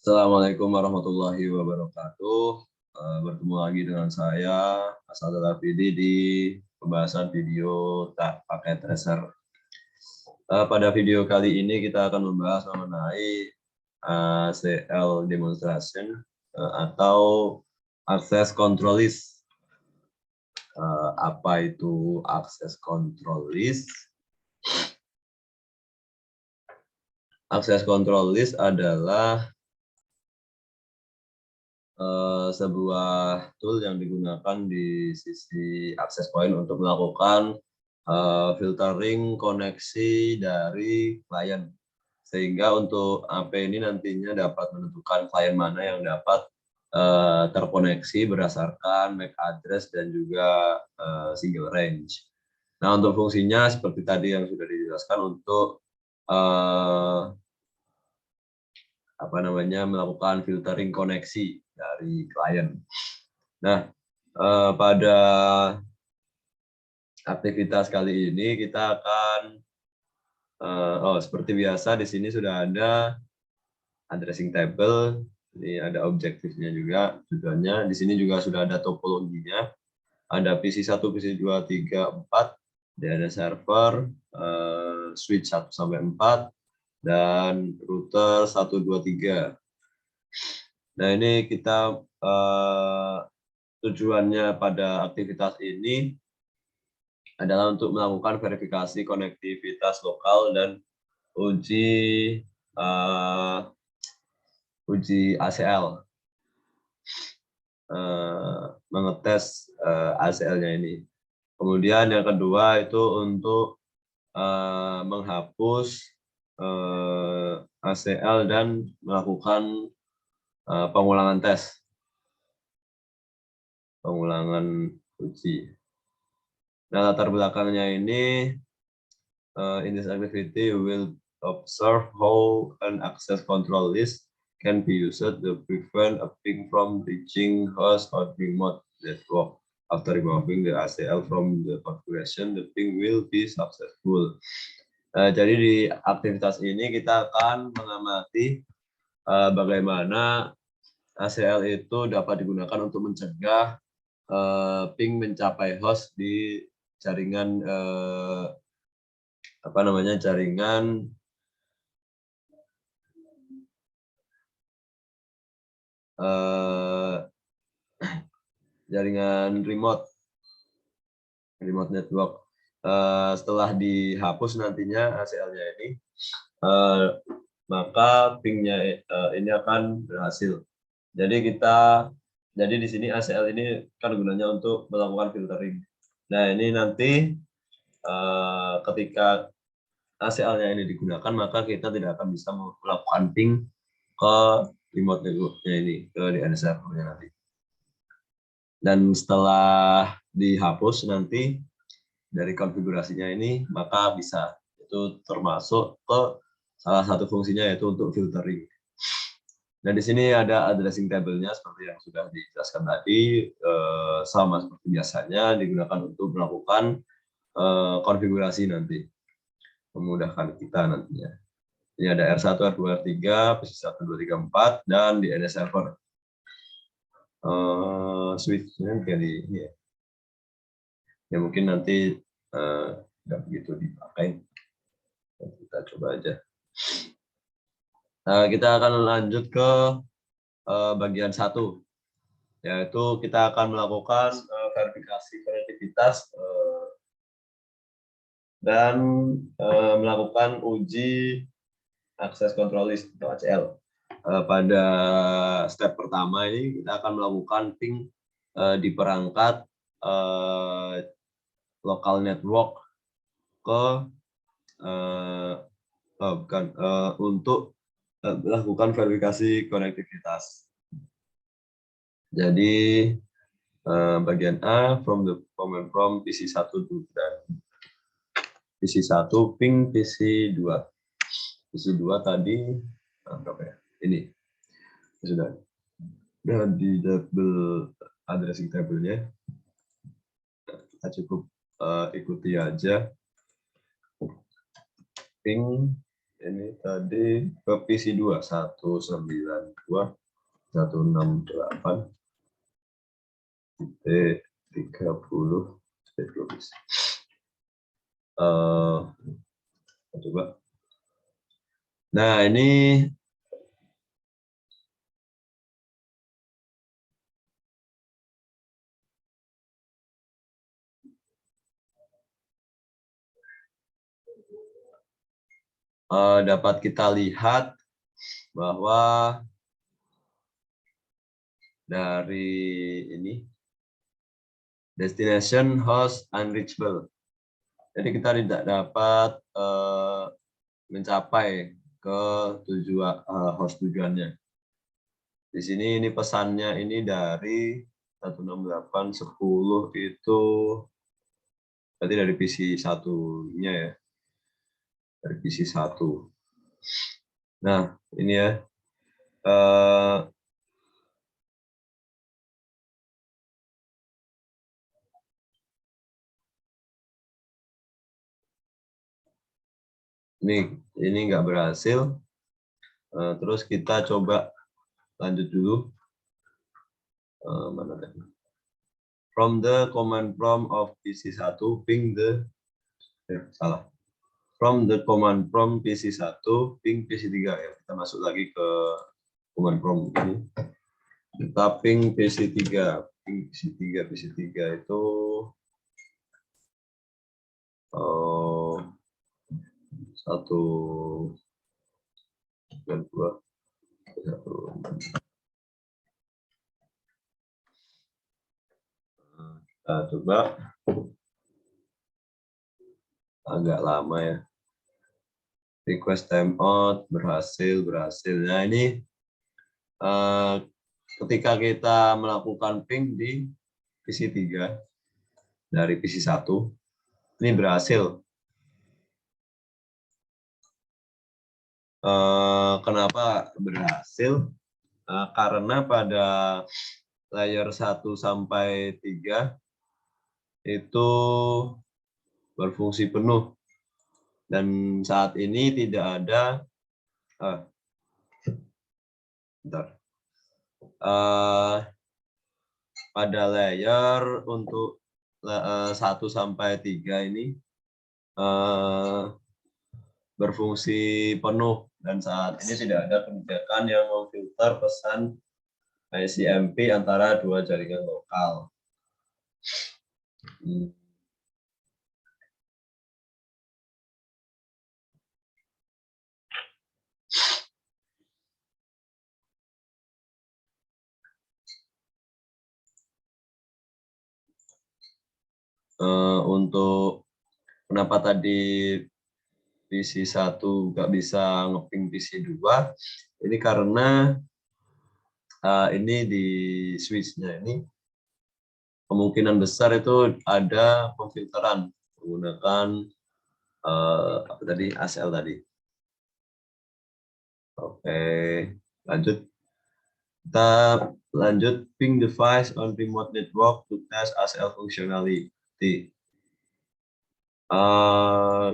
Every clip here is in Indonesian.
Assalamualaikum warahmatullahi wabarakatuh. Bertemu lagi dengan saya, Asad Al-Hafidi, di pembahasan video tak pakai tracer. Pada video kali ini kita akan membahas mengenai ACL demonstration atau access control list. Apa itu access control list? Access control list adalah sebuah tool yang digunakan di sisi access point untuk melakukan filtering koneksi dari klien, sehingga untuk AP ini nantinya dapat menentukan klien mana yang dapat terkoneksi berdasarkan MAC address dan juga single range. Nah, untuk fungsinya seperti tadi yang sudah dijelaskan untuk melakukan filtering koneksi dari klien. Nah, pada aktivitas kali ini kita akan seperti biasa di sini sudah ada addressing table, ini ada objektifnya juga tujuannya. Di sini juga sudah ada topologinya, ada PC1, PC2, 3, 4, dan ada server, switch 1 sampai 4, dan router 1, 2, 3. Nah, ini kita tujuannya pada aktivitas ini adalah untuk melakukan verifikasi konektivitas lokal dan uji ACL, mengetes ACL-nya ini. Kemudian yang kedua itu untuk menghapus ACL dan melakukan pengulangan tes, pengulangan uji. Nah, latar belakangnya ini, in this activity we will observe how an access control list can be used to prevent a ping from reaching host or remote network. After removing the ACL from the configuration, the ping will be successful. Jadi di aktivitas ini kita akan mengamati bagaimana ACL itu dapat digunakan untuk mencegah ping mencapai host di jaringan jaringan remote network. Setelah dihapus nantinya ACL-nya ini, maka pingnya ini akan berhasil. Jadi di sini ACL ini kan gunanya untuk melakukan filtering. Nah, ini nanti ketika ACL-nya ini digunakan, maka kita tidak akan bisa melakukan ping ke remote network-nya ini, ke DNS server-nya nanti. Dan setelah dihapus nanti dari konfigurasinya ini, maka bisa, itu termasuk ke salah satu fungsinya yaitu untuk filtering. Nah, di sini ada addressing table-nya seperti yang sudah dijelaskan tadi, sama seperti biasanya digunakan untuk melakukan konfigurasi nanti, memudahkan kita nantinya. Ini ada R1, R2, R3, PC1, 2, 3, 4, dan di DNS server. Switch-nya kayak di ini ya. Ya mungkin nanti nggak begitu dipakai. Kita coba aja. Nah, kita akan lanjut ke bagian 1, yaitu kita akan melakukan verifikasi konektivitas dan melakukan uji akses control list atau ACL. Pada step pertama ini kita akan melakukan ping di perangkat local network ke untuk melakukan verifikasi konektivitas. Jadi bagian A from PC1 dan PC1 ping PC2. PC2 tadi berapa ya? Ini sudah di double addressing table-nya. Kita cukup ikuti aja. Ping ini tadi ke PC 2 192.168 30 coba. Nah, ini dapat kita lihat bahwa dari ini destination host unreachable. Jadi kita tidak dapat mencapai ke host tujuannya. Di sini ini pesannya ini dari 168.10 itu berarti dari PC 1-nya ya. Dari PC 1. Nah, ini ya. Ini nggak berhasil. Terus kita coba lanjut dulu. Mana tadi? From the command prompt of PC1 ping the salah. From the command prompt PC1 ping PC3 ya. Kita masuk lagi ke command prompt ini. Kita ping PC3. Ping PC3 itu satu dan dua satu. Kita coba agak lama ya. Request timeout berhasil. Nah ini ketika kita melakukan ping di PC3 dari PC1 ini berhasil. Kenapa berhasil? Karena pada layer 1 sampai 3 itu berfungsi penuh dan saat ini tidak ada pada layer untuk 1 sampai 3 ini berfungsi penuh dan saat ini tidak ada kebijakan yang memfilter pesan ICMP antara dua jaringan lokal. Untuk kenapa tadi PC1 nggak bisa ngeping PC2, ini karena ini di switch-nya ini kemungkinan besar itu ada pemfilteran menggunakan apa tadi ASL tadi. Oke, lanjut. Kita lanjut ping device on remote network to test ASL functionality.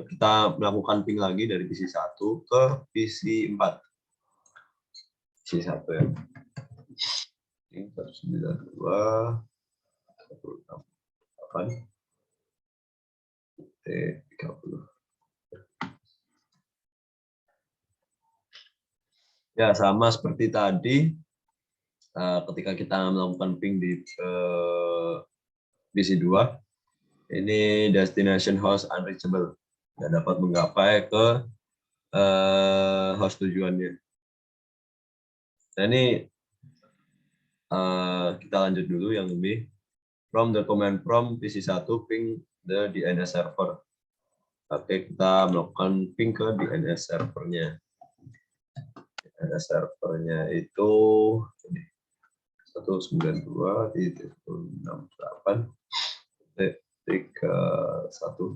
Kita melakukan ping lagi dari PC1 ke PC4. PC1 ya. 192.168 30. Ya, sama seperti tadi ketika kita melakukan ping di PC2 ini destination host unreachable, tidak dapat menggapai ke host tujuannya. Nah ini kita lanjut dulu yang lebih. From the command prompt PC1 ping the DNS server. Oke, kita melakukan ping ke DNS servernya. DNS servernya itu 192.168.31.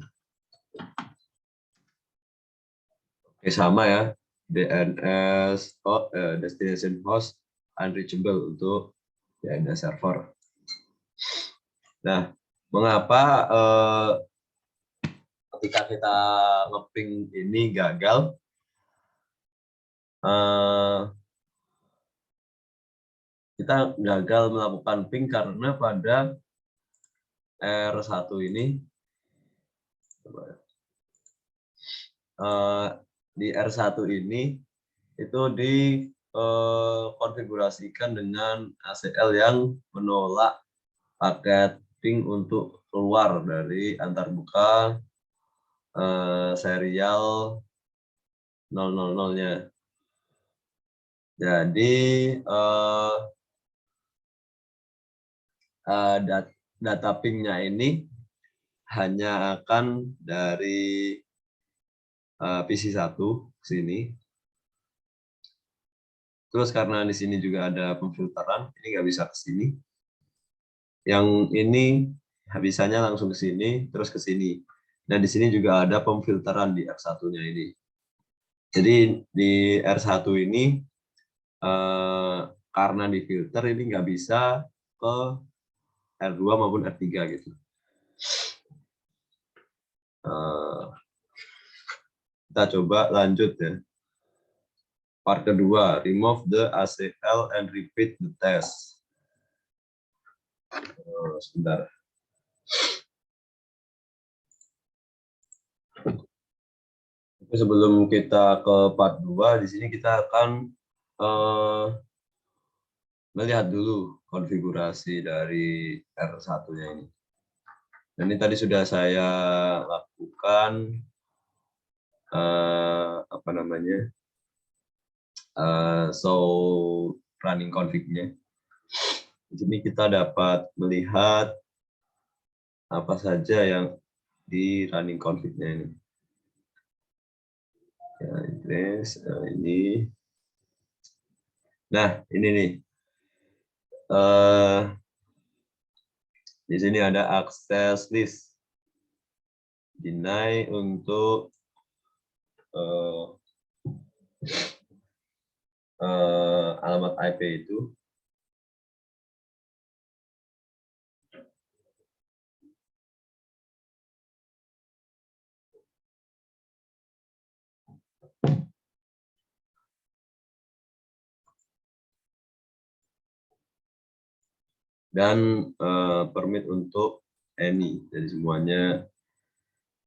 Oke, sama ya. DNS destination host unreachable untuk DNS server. Nah, mengapa ketika kita ngeping ini gagal? eh, kita gagal melakukan ping karena pada R1 ini di R1 ini itu dikonfigurasikan dengan ACL yang menolak paket ping untuk keluar dari antarmuka serial 000-nya. Jadi data pingnya ini hanya akan dari PC1 ke sini. Terus karena di sini juga ada pemfilteran, ini nggak bisa ke sini. Yang ini bisanya langsung ke sini, terus ke sini. Dan di sini juga ada pemfilteran di R1-nya ini. Jadi di R1 ini karena difilter ini nggak bisa ke R2 maupun R3 gitu. Kita coba lanjut ya. Part kedua, remove the ACL and repeat the test. Sebentar. Sebelum kita ke part 2, di sini kita akan melihat dulu konfigurasi dari R1-nya ini. Dan ini tadi sudah saya lakukan apa namanya? Running config-nya. Di sini kita dapat melihat apa saja yang di running config-nya ini. Ya, address, ini. Nah, ini nih. Di sini ada access list. Deny untuk alamat IP itu. Dan permit untuk any, jadi semuanya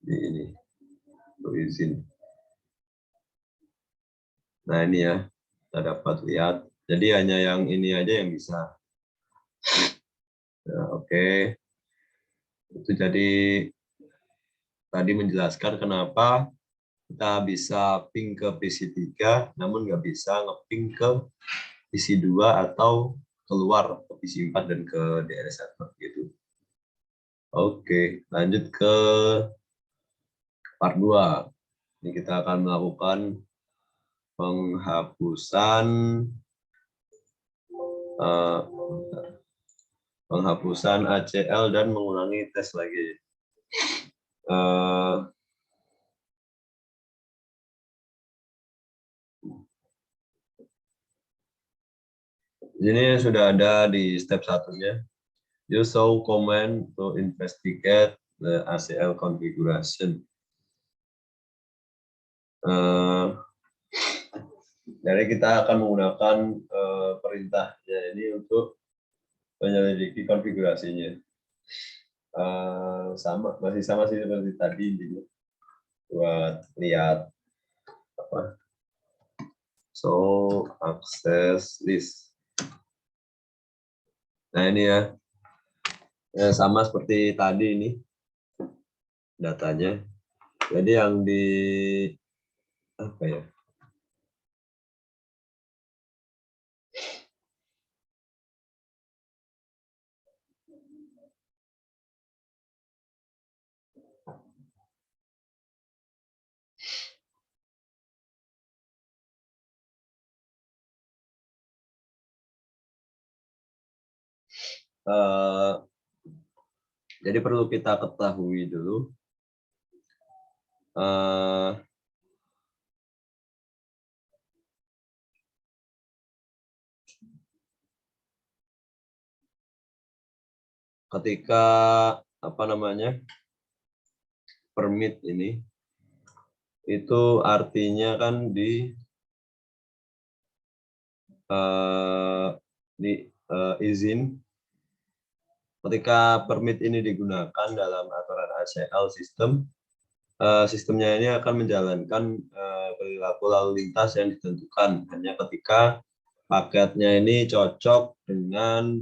di ini untuk izin. Nah ini ya, kita dapat lihat. Jadi hanya yang ini aja yang bisa. Nah, Oke. Itu jadi tadi menjelaskan kenapa kita bisa ping ke PC3, namun nggak bisa ngeping ke PC2 atau keluar ke PC4 dan ke DNS server gitu. Oke, lanjut ke part 2. Ini kita akan melakukan penghapusan ACL dan mengulangi tes lagi. Ini sudah ada di step 1-nya. Use show command to investigate the ACL configuration. Jadi kita akan menggunakan perintahnya ini untuk menyelidiki konfigurasinya. Masih sama sih seperti tadi intinya. Buat lihat apa? So access list. Nah ini ya, sama seperti tadi ini datanya. Jadi yang di apa ya? Jadi perlu kita ketahui dulu ketika apa namanya permit ini itu artinya kan di izin. Ketika permit ini digunakan dalam aturan ACL sistem, sistemnya ini akan menjalankan perilaku lalu lintas yang ditentukan hanya ketika paketnya ini cocok dengan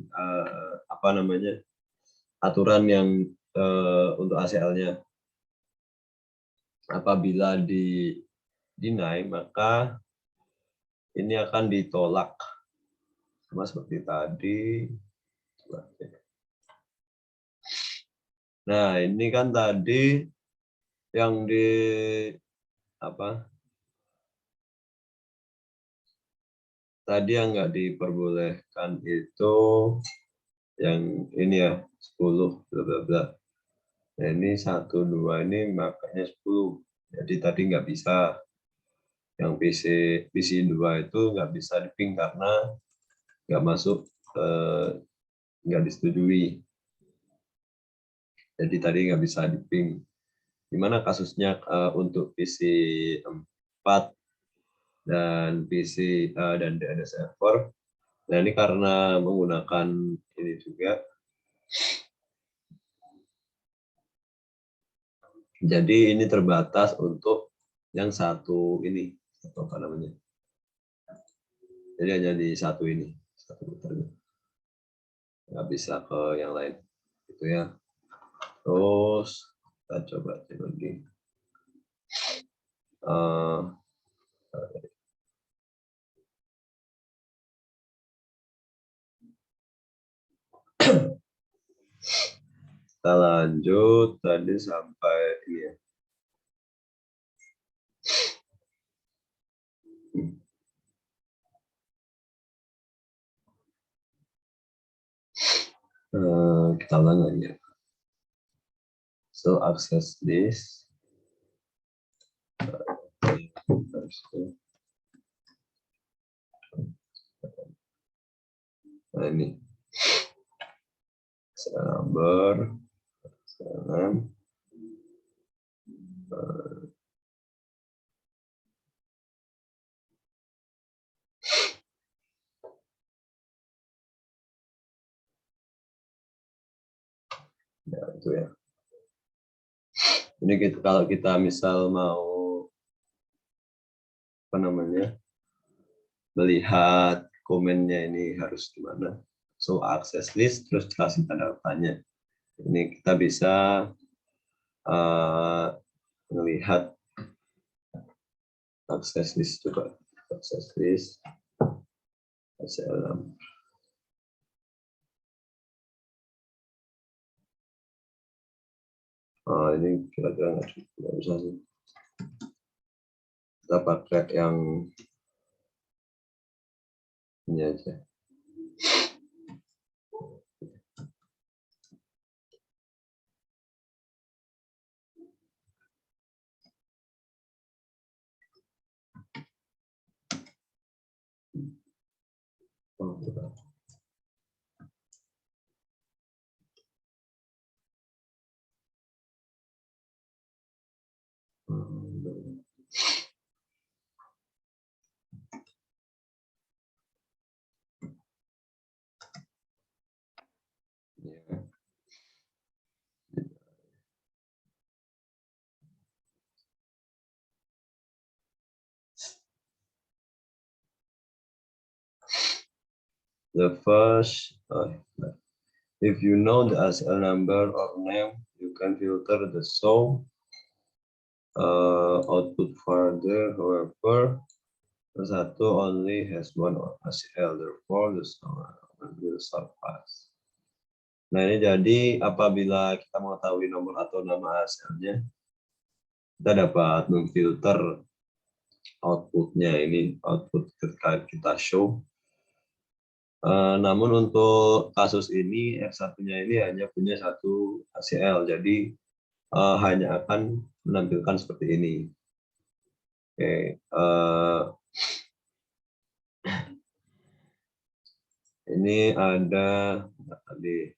aturan yang untuk ACL-nya. Apabila deny, maka ini akan ditolak. Sama seperti tadi. Nah, ini kan tadi yang tadi yang nggak diperbolehkan itu yang ini ya 10 bla bla bla. Nah, ini 1 2 ini makanya 10. Jadi tadi nggak bisa. Yang PC 2 itu nggak bisa di-ping karena nggak masuk, nggak disetujui. Jadi tadi nggak bisa di-ping. Gimana kasusnya untuk PC 4 dan PC dan DNS server? Nah, ini karena menggunakan ini juga. Jadi ini terbatas untuk yang satu ini, atau apa namanya? Jadi hanya di satu ini, satu putarnya. Nggak bisa ke yang lain, gitu ya. Terus kita coba cek lagi. Kita lanjut tadi sampai ini ya. Kita ulang lagi ya. So access this. Nah, ini number ya, itu ya. Ini kalau kita misal mau melihat komennya ini harus gimana. So access list terus kasih tanda tanya. Ini kita bisa melihat access list, coba access list ACL. Ini kira-kira nggak bisa sih. Kita pakai yang ini aja. The first, if you know the ACL number or name, you can filter the show output further. However, the satu only has one ACL, therefore the show will surpass. Nah, ini jadi apabila kita mengetahui nomor atau nama ACL-nya, kita dapat memfilter outputnya, ini output ketika kita show. Namun untuk kasus ini F1-nya ini hanya punya satu ACL, jadi hanya akan menampilkan seperti ini. Oke, ini ada tadi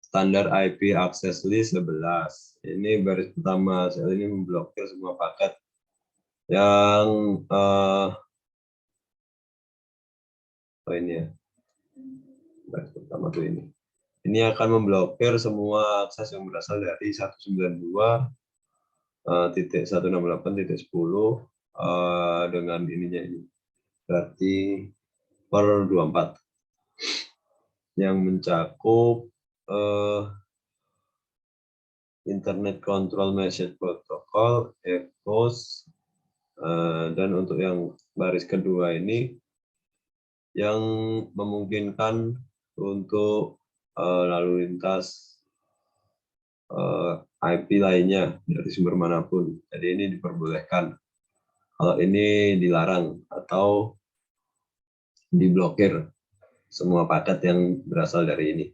standar IP access list 11. Ini baris pertama, ACL ini memblokir semua paket yang Oh ini ya. Baris pertama tuh ini. Ini akan memblokir semua akses yang berasal dari 192.168.10 dengan ininya ini. Berarti per 24 yang mencakup Internet Control Message Protocol, ECOS, dan untuk yang baris kedua ini yang memungkinkan untuk lalu lintas IP lainnya dari sumber manapun. Jadi ini diperbolehkan. Kalau ini dilarang atau diblokir semua paket yang berasal dari ini.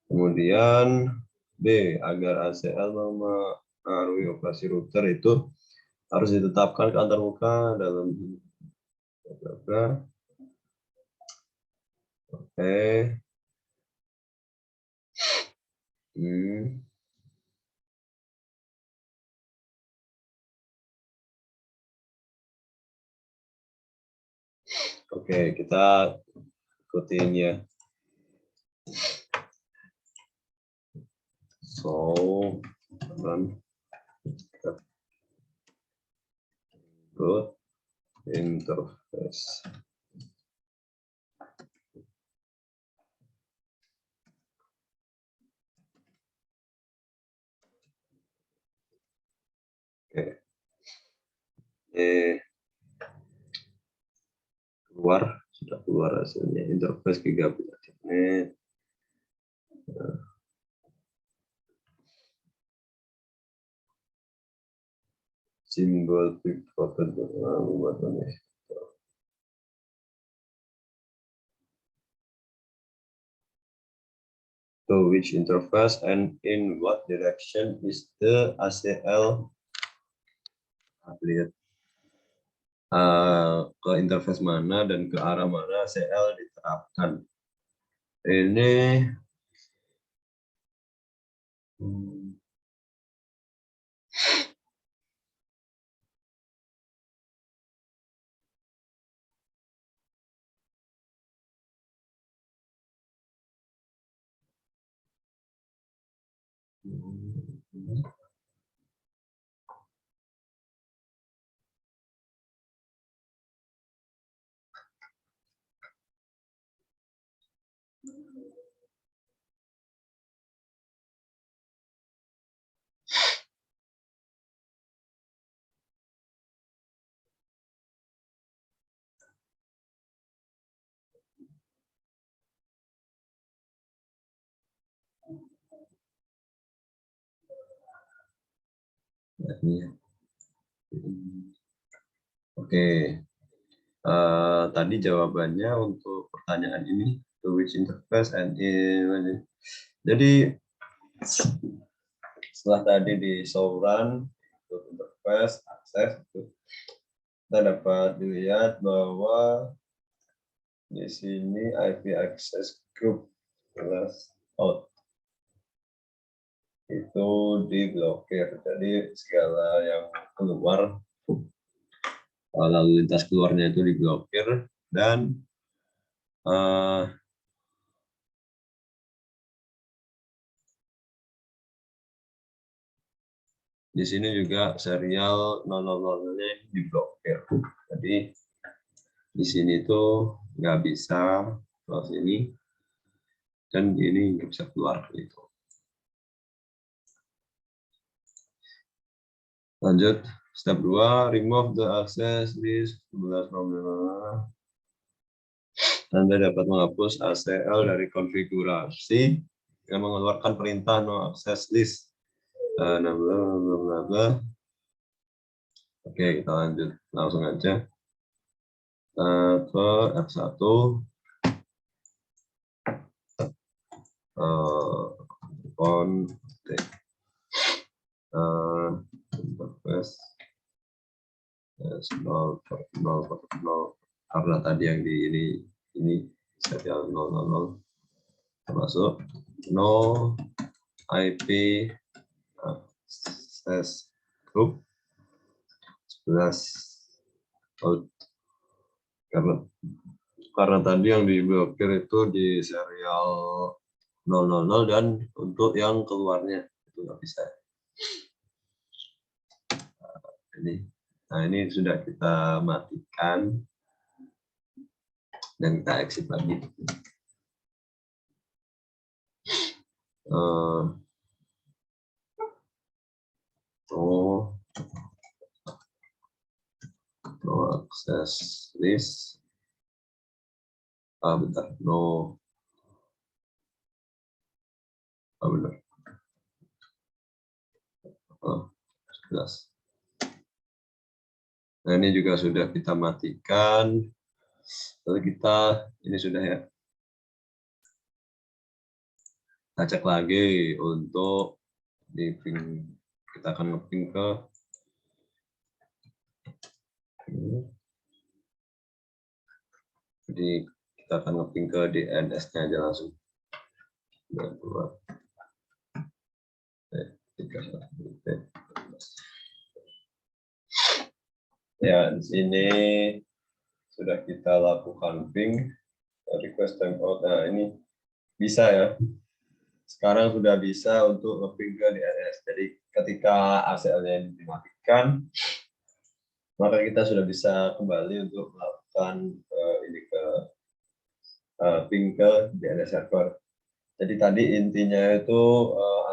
Kemudian B, agar ACL mempengaruhi operasi router itu harus ditetapkan ke antarmuka dalam Oke. Oke, kita ikutin ya. So, run root interface. Oke. Sudah keluar hasilnya interface gigabit Ethernet. Simbol pivot to which interface and in what direction is the ACL lihat ke interface mana dan ke arah mana ACL diterapkan. Ini Oke, tadi jawabannya untuk pertanyaan ini to which interface and in. Jadi setelah tadi di run untuk interface akses itu kita dapat dilihat bahwa di sini IP access group plus out itu diblokir. Jadi segala yang keluar lalu lintas keluarnya itu diblokir dan di sini juga serial 000-nya diblokir. Jadi di sini tuh nggak bisa ke sini dan ini nggak bisa keluar gitu. Lanjut step 2, remove the access list 11 problem. Anda dapat menghapus ACL dari konfigurasi dengan mengeluarkan perintah no access list. Oke, kita lanjut langsung aja ke F1. Interface 0 karena tadi yang di ini serial 000. termasuk no IP access group 11 karena tadi yang diblokir itu di serial 000 dan untuk yang keluarnya itu nggak bisa. Nah ini sudah kita matikan dan kita exit lagi. No access list. Bentar, benar. 11. Nah ini juga sudah kita matikan. Lalu kita ini sudah ya. Kita cek lagi untuk di ping, kita akan nge-ping ke jadi kita akan nge-ping ke DNS-nya aja langsung. Ya, di sini sudah kita lakukan ping request timeout. Nah, ini bisa ya. Sekarang sudah bisa untuk nge-ping ke DNS. Jadi ketika ACL-nya dimatikan, maka kita sudah bisa kembali untuk melakukan ini ke ping ke DNS server. Jadi tadi intinya itu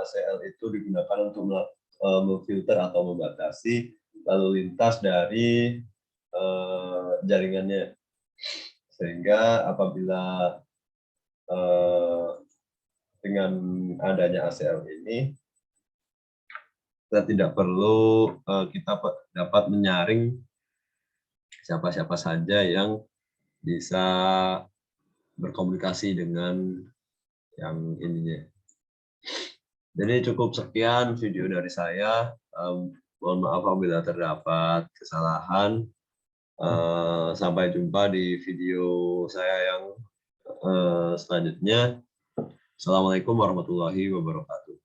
ACL itu digunakan untuk memfilter atau membatasi lalu lintas dari jaringannya, sehingga apabila dengan adanya ACL ini kita tidak perlu kita dapat menyaring siapa-siapa saja yang bisa berkomunikasi dengan yang ininya. Jadi cukup sekian video dari saya. Mohon maaf apabila terdapat kesalahan. Sampai jumpa di video saya yang selanjutnya. Assalamualaikum warahmatullahi wabarakatuh.